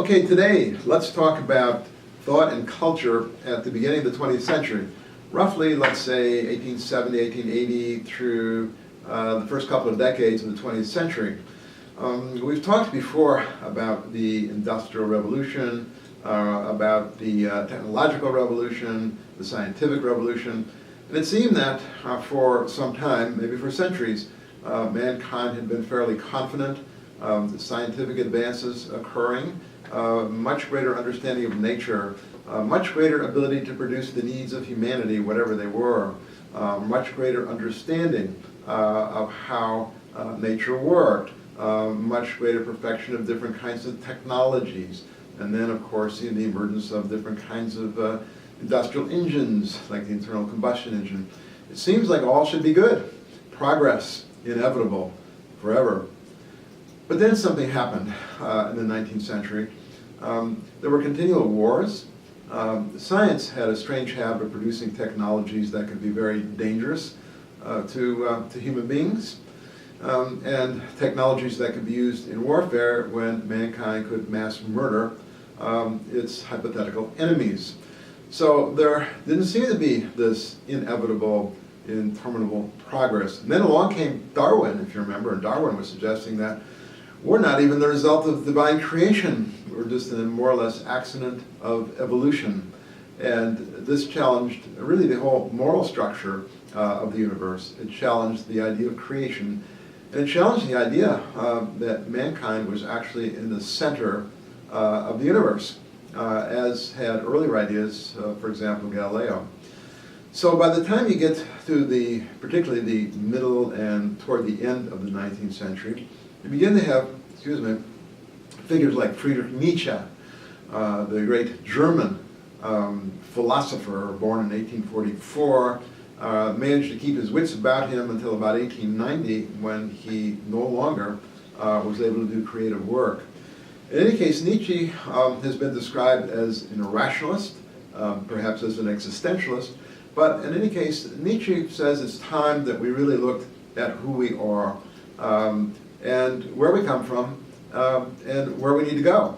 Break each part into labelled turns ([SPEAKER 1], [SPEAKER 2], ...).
[SPEAKER 1] Okay, today let's talk about thought and culture at the beginning of the 20th century. Roughly, let's say 1870, 1880 through the first couple of decades of the 20th century. We've talked before about the Industrial Revolution, about the technological revolution, the scientific revolution, and it seemed that for some time, maybe for centuries, mankind had been fairly confident of the scientific advances occurring, much greater understanding of nature, much greater ability to produce the needs of humanity, whatever they were, much greater understanding of how nature worked, much greater perfection of different kinds of technologies, and then of course the emergence of different kinds of industrial engines, like the internal combustion engine. It seems like all should be good. Progress, inevitable, forever. But then something happened in the 19th century. There were continual wars. Science had a strange habit of producing technologies that could be very dangerous to human beings, and technologies that could be used in warfare when mankind could mass murder its hypothetical enemies. So there didn't seem to be this inevitable, interminable progress. And then along came Darwin, if you remember, and Darwin was suggesting that we're not even the result of divine creation. We're just a more or less accident of evolution. And this challenged really the whole moral structure of the universe. It challenged the idea of creation. And it challenged the idea that mankind was actually in the center of the universe, as had earlier ideas, for example, Galileo. So by the time you get to particularly the middle and toward the end of the 19th century, you begin to have, figures like Friedrich Nietzsche, the great German philosopher born in 1844, managed to keep his wits about him until about 1890, when he no longer was able to do creative work. In any case, Nietzsche has been described as an irrationalist, perhaps as an existentialist, but in any case, Nietzsche says it's time that we really looked at who we are, and where we come from, and where we need to go.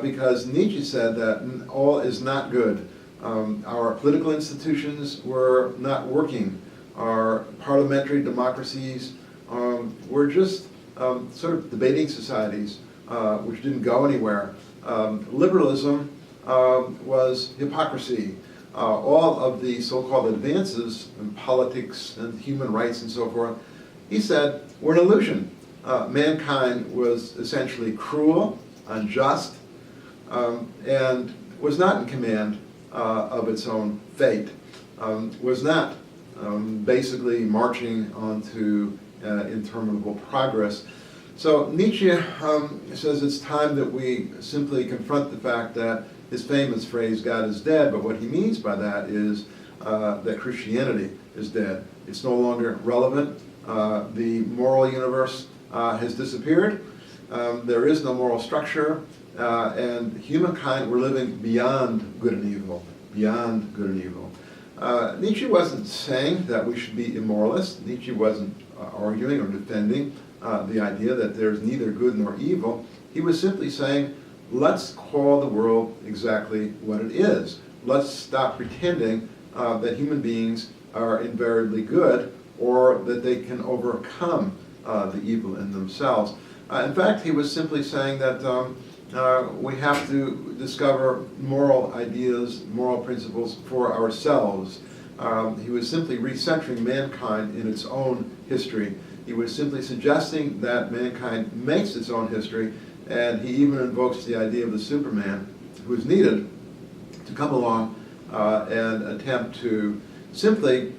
[SPEAKER 1] Because Nietzsche said that all is not good. Our political institutions were not working. Our parliamentary democracies were just sort of debating societies, which didn't go anywhere. Liberalism was hypocrisy. All of the so-called advances in politics and human rights and so forth, he said, were an illusion. Mankind was essentially cruel, unjust, and was not in command of its own fate, was not basically marching onto interminable progress. So Nietzsche says it's time that we simply confront the fact that his famous phrase, God is dead, but what he means by that is that Christianity is dead. It's no longer relevant. The moral universe has disappeared. There is no moral structure, and humankind, we're living beyond good and evil, beyond good and evil. Nietzsche wasn't saying that we should be immoralists. Nietzsche wasn't arguing or defending the idea that there's neither good nor evil. He was simply saying, let's call the world exactly what it is. Let's stop pretending that human beings are invariably good, or that they can overcome the evil in themselves. In fact, he was simply saying that we have to discover moral ideas, moral principles for ourselves. He was simply recentering mankind in its own history. He was simply suggesting that mankind makes its own history, and he even invokes the idea of the Superman who is needed to come along and attempt to simply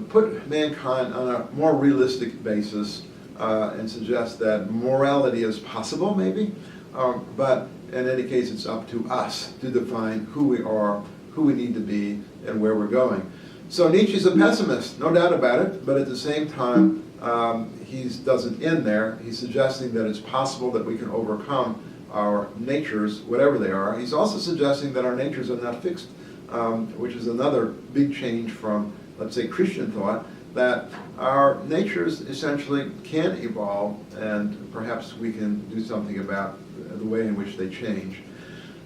[SPEAKER 1] put mankind on a more realistic basis and suggest that morality is possible, maybe, but in any case it's up to us to define who we are, who we need to be, and where we're going. So Nietzsche's a pessimist, no doubt about it, but at the same time he doesn't end there. He's suggesting that it's possible that we can overcome our natures, whatever they are. He's also suggesting that our natures are not fixed, which is another big change from, let's say, Christian thought, that our natures essentially can evolve, and perhaps we can do something about the way in which they change.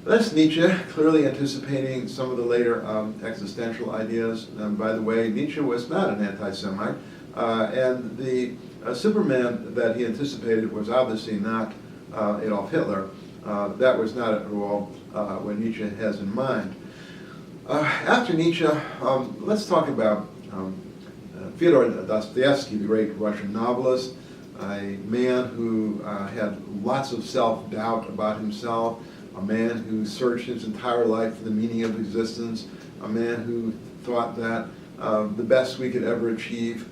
[SPEAKER 1] That's Nietzsche, clearly anticipating some of the later existential ideas. And by the way, Nietzsche was not an anti-Semite, and the Superman that he anticipated was obviously not Adolf Hitler. That was not at all what Nietzsche has in mind. After Nietzsche, let's talk about Fyodor Dostoevsky, the great Russian novelist, a man who had lots of self-doubt about himself, a man who searched his entire life for the meaning of existence, a man who thought that the best we could ever achieve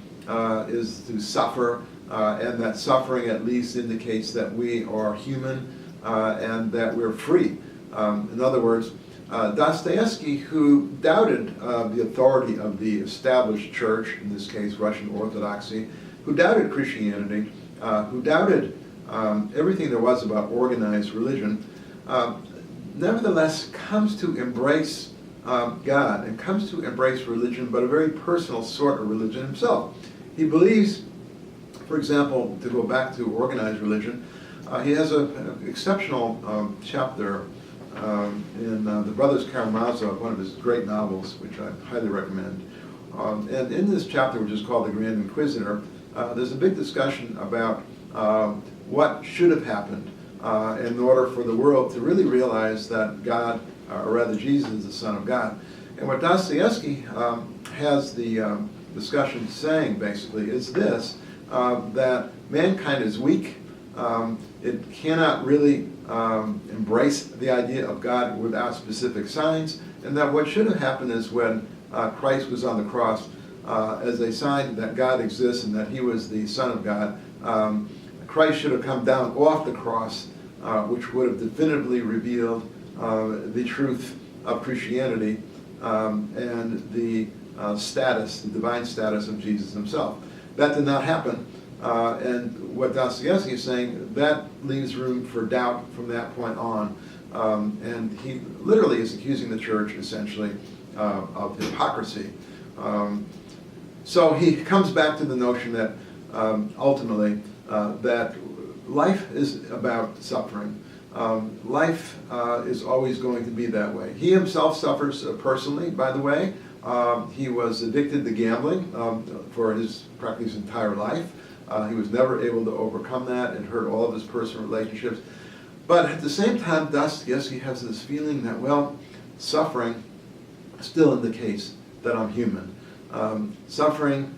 [SPEAKER 1] is to suffer, and that suffering at least indicates that we are human and that we're free. In other words, Dostoevsky, who doubted the authority of the established church, in this case Russian Orthodoxy, who doubted Christianity, who doubted everything there was about organized religion, nevertheless comes to embrace God and comes to embrace religion, but a very personal sort of religion himself. He believes, for example, to go back to organized religion, he has an exceptional chapter in The Brothers Karamazov, one of his great novels, which I highly recommend. And in this chapter, which is called The Grand Inquisitor, there's a big discussion about what should have happened in order for the world to really realize that God, or rather Jesus, is the Son of God. And what Dostoevsky has the discussion saying, basically, is this, that mankind is weak. It cannot really embrace the idea of God without specific signs, and that what should have happened is when Christ was on the cross, as a sign that God exists and that he was the Son of God, Christ should have come down off the cross, which would have definitively revealed the truth of Christianity and the status, the divine status of Jesus himself. That did not happen. And what Dostoevsky is saying, that leaves room for doubt from that point on. And he literally is accusing the church, essentially, of hypocrisy. So he comes back to the notion that ultimately that life is about suffering. Life is always going to be that way. He himself suffers personally, by the way. He was addicted to gambling for practically his entire life. He was never able to overcome that. It hurt all of his personal relationships. But at the same time, Dostoevsky has this feeling that, well, suffering still indicates that I'm human. Suffering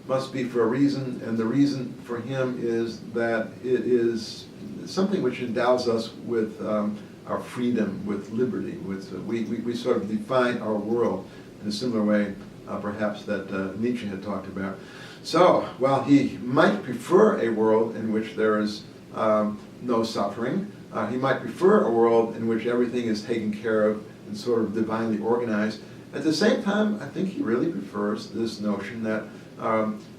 [SPEAKER 1] must be for a reason, and the reason for him is that it is something which endows us with our freedom, with liberty. We sort of define our world in a similar way, perhaps, that Nietzsche had talked about. So, while he might prefer a world in which there is no suffering, he might prefer a world in which everything is taken care of and sort of divinely organized. At the same time, I think he really prefers this notion that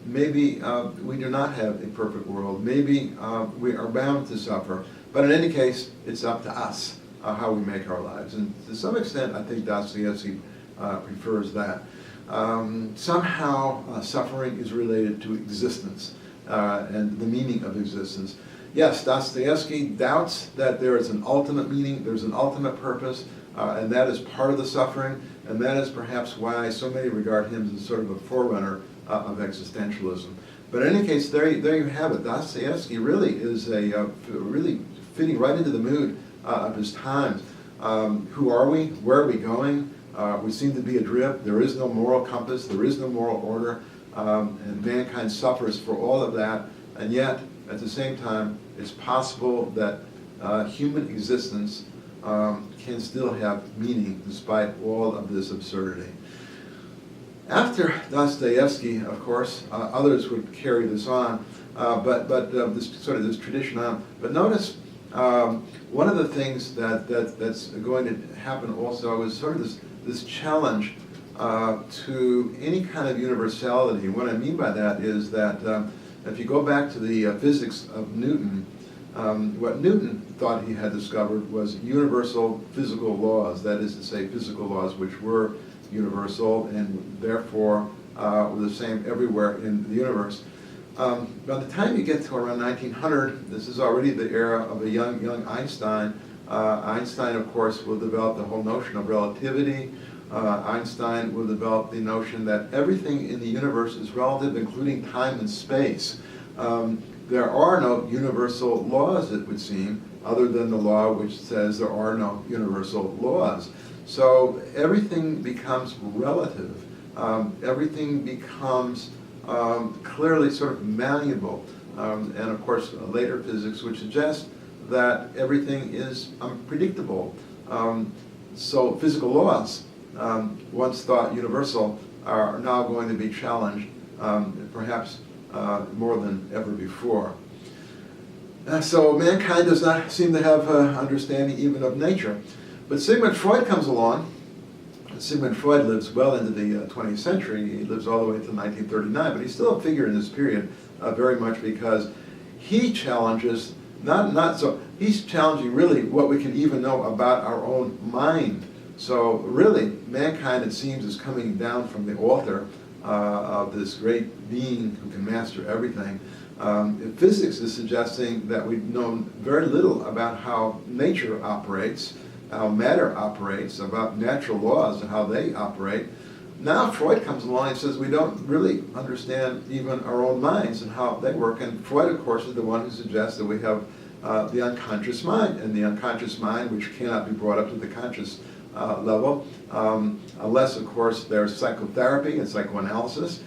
[SPEAKER 1] maybe we do not have a perfect world. Maybe we are bound to suffer. But in any case, it's up to us how we make our lives. And to some extent, I think Dostoevsky prefers that. Somehow, suffering is related to existence and the meaning of existence. Yes, Dostoevsky doubts that there is an ultimate meaning, there's an ultimate purpose, and that is part of the suffering, and that is perhaps why so many regard him as sort of a forerunner of existentialism. But in any case, there you have it. Dostoevsky really is really fitting right into the mood of his times. Who are we? Where are we going? We seem to be adrift. There is no moral compass. There is no moral order. And mankind suffers for all of that. And yet, at the same time, it's possible that human existence can still have meaning despite all of this absurdity. After Dostoevsky, of course, others would carry this on, but this tradition on. But notice one of the things that's going to happen also is sort of this challenge to any kind of universality. What I mean by that is that if you go back to the physics of Newton, what Newton thought he had discovered was universal physical laws, that is to say, physical laws which were universal and therefore were the same everywhere in the universe. By the time you get to around 1900, this is already the era of a young Einstein. Einstein, of course, will develop the whole notion of relativity. Einstein will develop the notion that everything in the universe is relative, including time and space. There are no universal laws, it would seem, other than the law which says there are no universal laws. So everything becomes relative. Everything becomes clearly sort of malleable. And of course, later physics would suggest that everything is unpredictable. So physical laws, once thought universal, are now going to be challenged, perhaps more than ever before. So mankind does not seem to have an understanding even of nature. But Sigmund Freud comes along. Sigmund Freud lives well into the 20th century. He lives all the way to 1939, but he's still a figure in this period very much because he challenges, he's challenging really what we can even know about our own mind. So really, mankind, it seems, is coming down from the altar of this great being who can master everything. Physics is suggesting that we've known very little about how nature operates, how matter operates, about natural laws and how they operate. Now Freud comes along and says we don't really understand even our own minds and how they work. And Freud, of course, is the one who suggests that we have the unconscious mind, and the unconscious mind, which cannot be brought up to the conscious level, unless, of course, there's psychotherapy and psychoanalysis.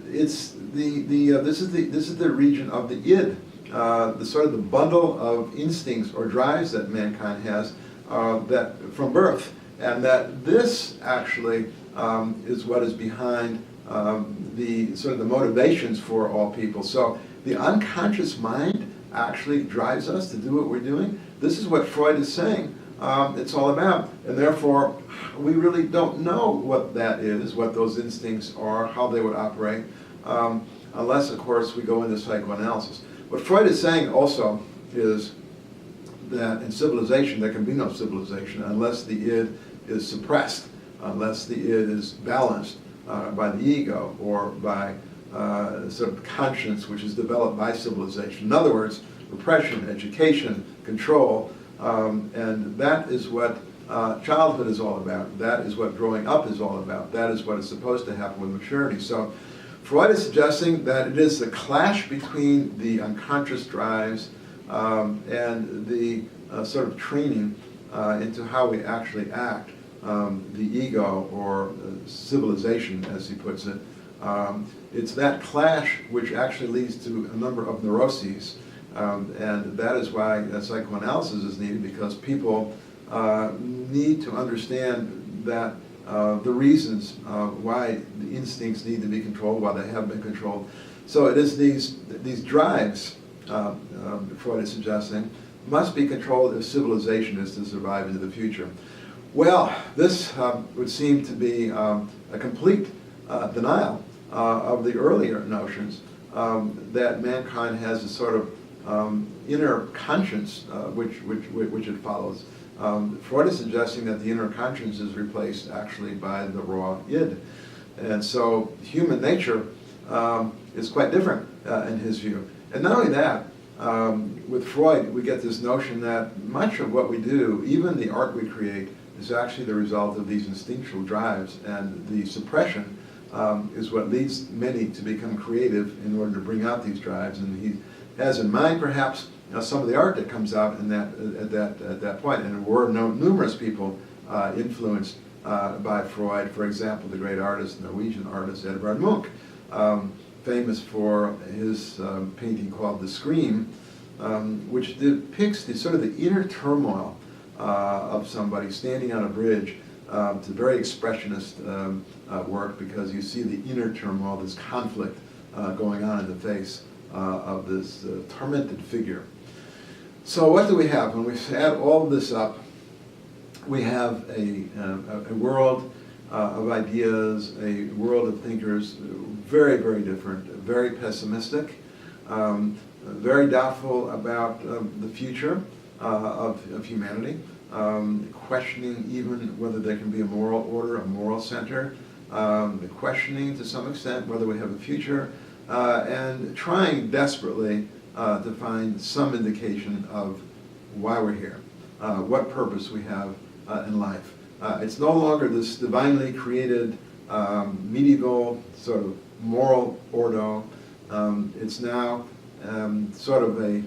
[SPEAKER 1] This is the region of the id, the sort of the bundle of instincts or drives that mankind has that from birth, and that this actually is what is behind the sort of the motivations for all people. So the unconscious mind actually drives us to do what we're doing. This is what Freud is saying it's all about, and therefore we really don't know what that is, what those instincts are, how they would operate, unless, of course, we go into psychoanalysis. What Freud is saying also is that in civilization there can be no civilization unless the id is suppressed, unless the id is balanced by the ego or by sort of conscience which is developed by civilization. In other words, repression, education, control, and that is what childhood is all about. That is what growing up is all about. That is what is supposed to happen with maturity. So Freud is suggesting that it is the clash between the unconscious drives and the sort of training into how we actually act, the ego or civilization, as he puts it. It's that clash which actually leads to a number of neuroses, and that is why psychoanalysis is needed, because people need to understand that the reasons why the instincts need to be controlled, why they have been controlled. So it is these drives, Freud is suggesting, must be controlled if civilization is to survive into the future. Well, this would seem to be a complete denial of the earlier notions that mankind has a sort of inner conscience which it follows. Freud is suggesting that the inner conscience is replaced actually by the raw id. And so human nature is quite different in his view. And not only that, with Freud we get this notion that much of what we do, even the art we create, is actually the result of these instinctual drives, and the suppression is what leads many to become creative in order to bring out these drives. And he has in mind perhaps some of the art that comes out in at that point. And there were numerous people influenced by Freud. For example, the great artist, Norwegian artist Edvard Munch, famous for his painting called The Scream, which depicts the sort of the inner turmoil of somebody standing on a bridge. It's a very expressionist work, because you see the inner turmoil, this conflict going on in the face of this tormented figure. So what do we have? When we add all of this up, we have a world of ideas, a world of thinkers, very, very different, very pessimistic, very doubtful about the future of humanity, questioning even whether there can be a moral order, a moral center, questioning to some extent whether we have a future, and trying desperately to find some indication of why we're here, what purpose we have in life. It's no longer this divinely created medieval sort of moral ordo. It's now sort of a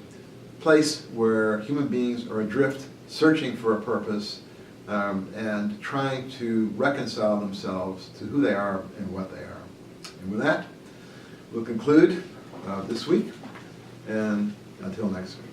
[SPEAKER 1] place where human beings are adrift, searching for a purpose, and trying to reconcile themselves to who they are and what they are. And with that, we'll conclude this week, and until next week.